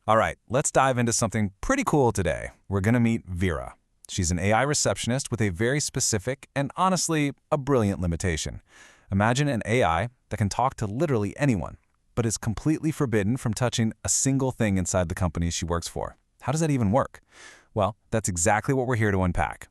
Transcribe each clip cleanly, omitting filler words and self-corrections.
All right, let's dive into something pretty cool today. We're going to meet Vera. She's an AI receptionist with a very specific and honestly, a brilliant limitation. Imagine an AI that can talk to literally anyone, but is completely forbidden from touching a single thing inside the company she works for. How does that even work? Well, that's exactly what we're here to unpack.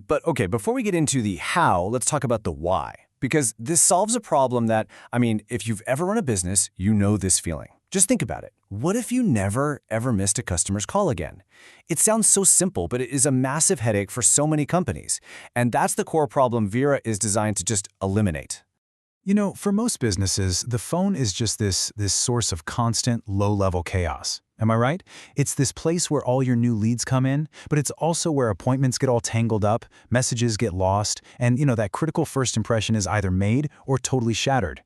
But okay, before we get into the how, let's talk about the why. Because this solves a problem that, if you've ever run a business, you know this feeling. Just think about it. What if you never, ever missed a customer's call again? It sounds so simple, but it is a massive headache for so many companies. And that's the core problem Vera is designed to just eliminate. You know, for most businesses, the phone is just this source of constant, low-level chaos. Am I right? It's this place where all your new leads come in, but it's also where appointments get all tangled up, messages get lost, and that critical first impression is either made or totally shattered.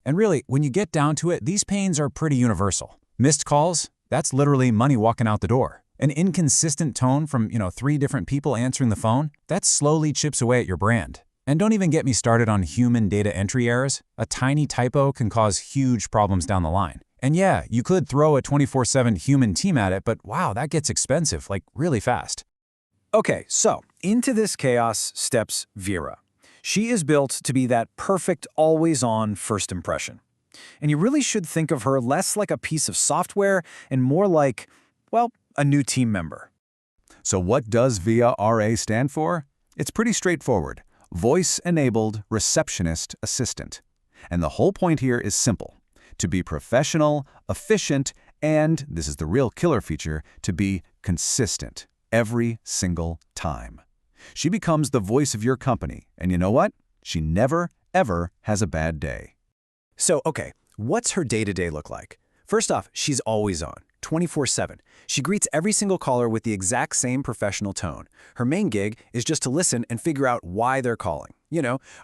And really, when you get down to it, these pains are pretty universal. Missed calls, that's literally money walking out the door. An inconsistent tone from, 3 different people answering the phone, that slowly chips away at your brand. And don't even get me started on human data entry errors. A tiny typo can cause huge problems down the line. And yeah, you could throw a 24/7 human team at it, but wow, that gets expensive, like really fast. Okay, so into this chaos steps Vera. She is built to be that perfect, always-on first impression. And you really should think of her less like a piece of software and more like, well, a new team member. So what does VERA stand for? It's pretty straightforward. Voice-enabled Receptionist Assistant. And the whole point here is simple. To be professional, efficient, and, this is the real killer feature, to be consistent every single time. She becomes the voice of your company, and you know what? She never, ever has a bad day. So, okay, what's her day-to-day look like? First off, she's always on, 24/7. She greets every single caller with the exact same professional tone. Her main gig is just to listen and figure out why they're calling.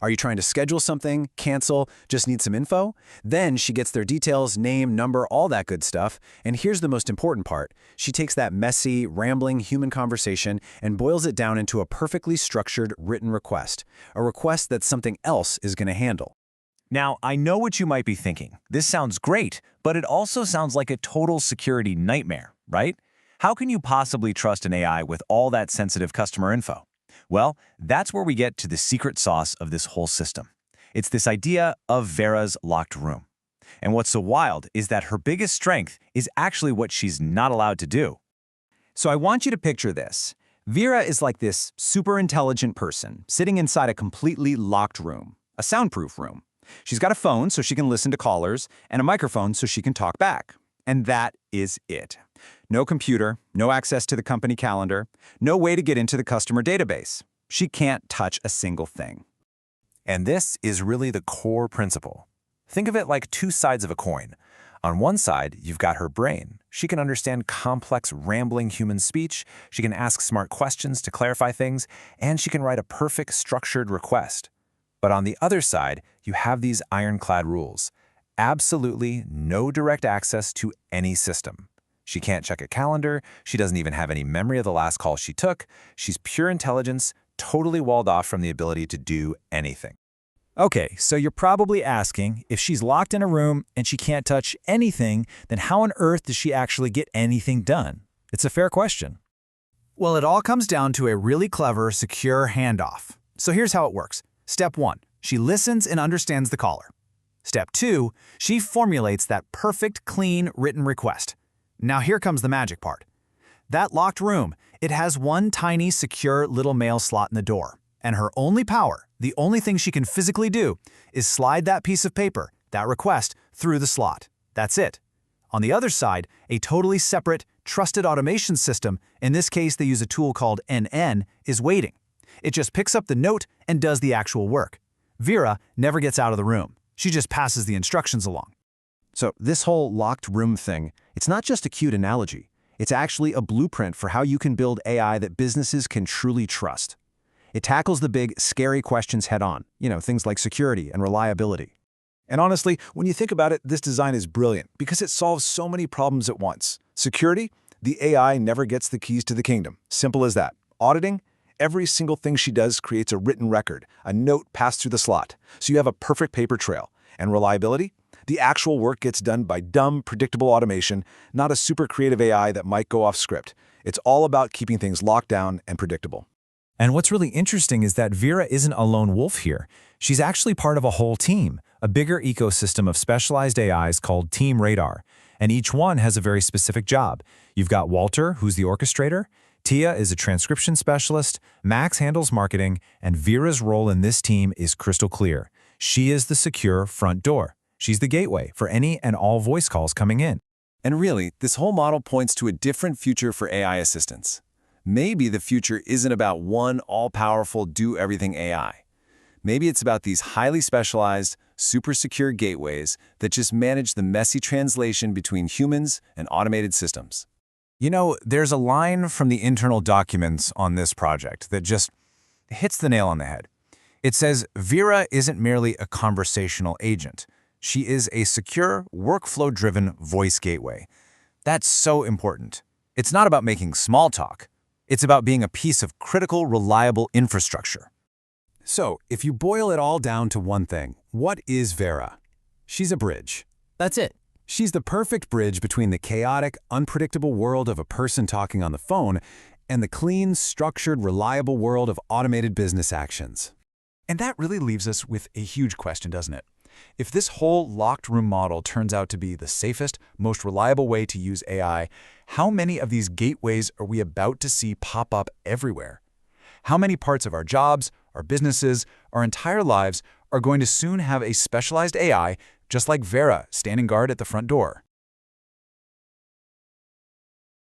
Are you trying to schedule something, cancel, just need some info? Then she gets their details, name, number, all that good stuff. And here's the most important part. She takes that messy, rambling human conversation and boils it down into a perfectly structured written request. A request that something else is going to handle. Now, I know what you might be thinking. This sounds great, but it also sounds like a total security nightmare, right? How can you possibly trust an AI with all that sensitive customer info? Well, that's where we get to the secret sauce of this whole system. It's this idea of Vera's locked room. And what's so wild is that her biggest strength is actually what she's not allowed to do. So I want you to picture this. Vera is like this super intelligent person sitting inside a completely locked room, a soundproof room. She's got a phone so she can listen to callers and a microphone so she can talk back. And that is it. No computer, no access to the company calendar, no way to get into the customer database. She can't touch a single thing. And this is really the core principle. Think of it like 2 sides of a coin. On one side, you've got her brain. She can understand complex, rambling human speech, she can ask smart questions to clarify things, and she can write a perfect, structured request. But on the other side, you have these ironclad rules. Absolutely no direct access to any system. She can't check a calendar, she doesn't even have any memory of the last call she took. She's pure intelligence, totally walled off from the ability to do anything. Okay, so you're probably asking, if she's locked in a room and she can't touch anything, then how on earth does she actually get anything done? It's a fair question. Well, it all comes down to a really clever, secure handoff. So here's how it works. Step 1, she listens and understands the caller. Step 2, she formulates that perfect, clean, written request. Now here comes the magic part. That locked room, it has one tiny, secure little mail slot in the door. And her only power, the only thing she can physically do, is slide that piece of paper, that request, through the slot. That's it. On the other side, a totally separate, trusted automation system, in this case they use a tool called NN, is waiting. It just picks up the note and does the actual work. Vera never gets out of the room. She just passes the instructions along. So this whole locked room thing, it's not just a cute analogy. It's actually a blueprint for how you can build AI that businesses can truly trust. It tackles the big, scary questions head-on, things like security and reliability. And honestly, when you think about it, this design is brilliant because it solves so many problems at once. Security, the AI never gets the keys to the kingdom. Simple as that. Auditing, every single thing she does creates a written record, a note passed through the slot, so you have a perfect paper trail. And reliability, The actual work gets done by dumb, predictable automation, not a super creative AI that might go off script. It's all about keeping things locked down and predictable. And what's really interesting is that Vera isn't a lone wolf here. She's actually part of a whole team, a bigger ecosystem of specialized AIs called Team Radar. And each one has a very specific job. You've got Walter, who's the orchestrator. Tia is a transcription specialist. Max handles marketing. And Vera's role in this team is crystal clear. She is the secure front door. She's the gateway for any and all voice calls coming in. And really, this whole model points to a different future for AI assistants. Maybe the future isn't about one all-powerful do-everything AI. Maybe it's about these highly specialized, super secure gateways that just manage the messy translation between humans and automated systems. You know, there's a line from the internal documents on this project that just hits the nail on the head. It says, Vera isn't merely a conversational agent. She is a secure, workflow-driven voice gateway. That's so important. It's not about making small talk. It's about being a piece of critical, reliable infrastructure. So, if you boil it all down to one thing, what is Vera? She's a bridge. That's it. She's the perfect bridge between the chaotic, unpredictable world of a person talking on the phone and the clean, structured, reliable world of automated business actions. And that really leaves us with a huge question, doesn't it? If this whole locked room model turns out to be the safest, most reliable way to use AI, how many of these gateways are we about to see pop up everywhere? How many parts of our jobs, our businesses, our entire lives are going to soon have a specialized AI just like Vera standing guard at the front door?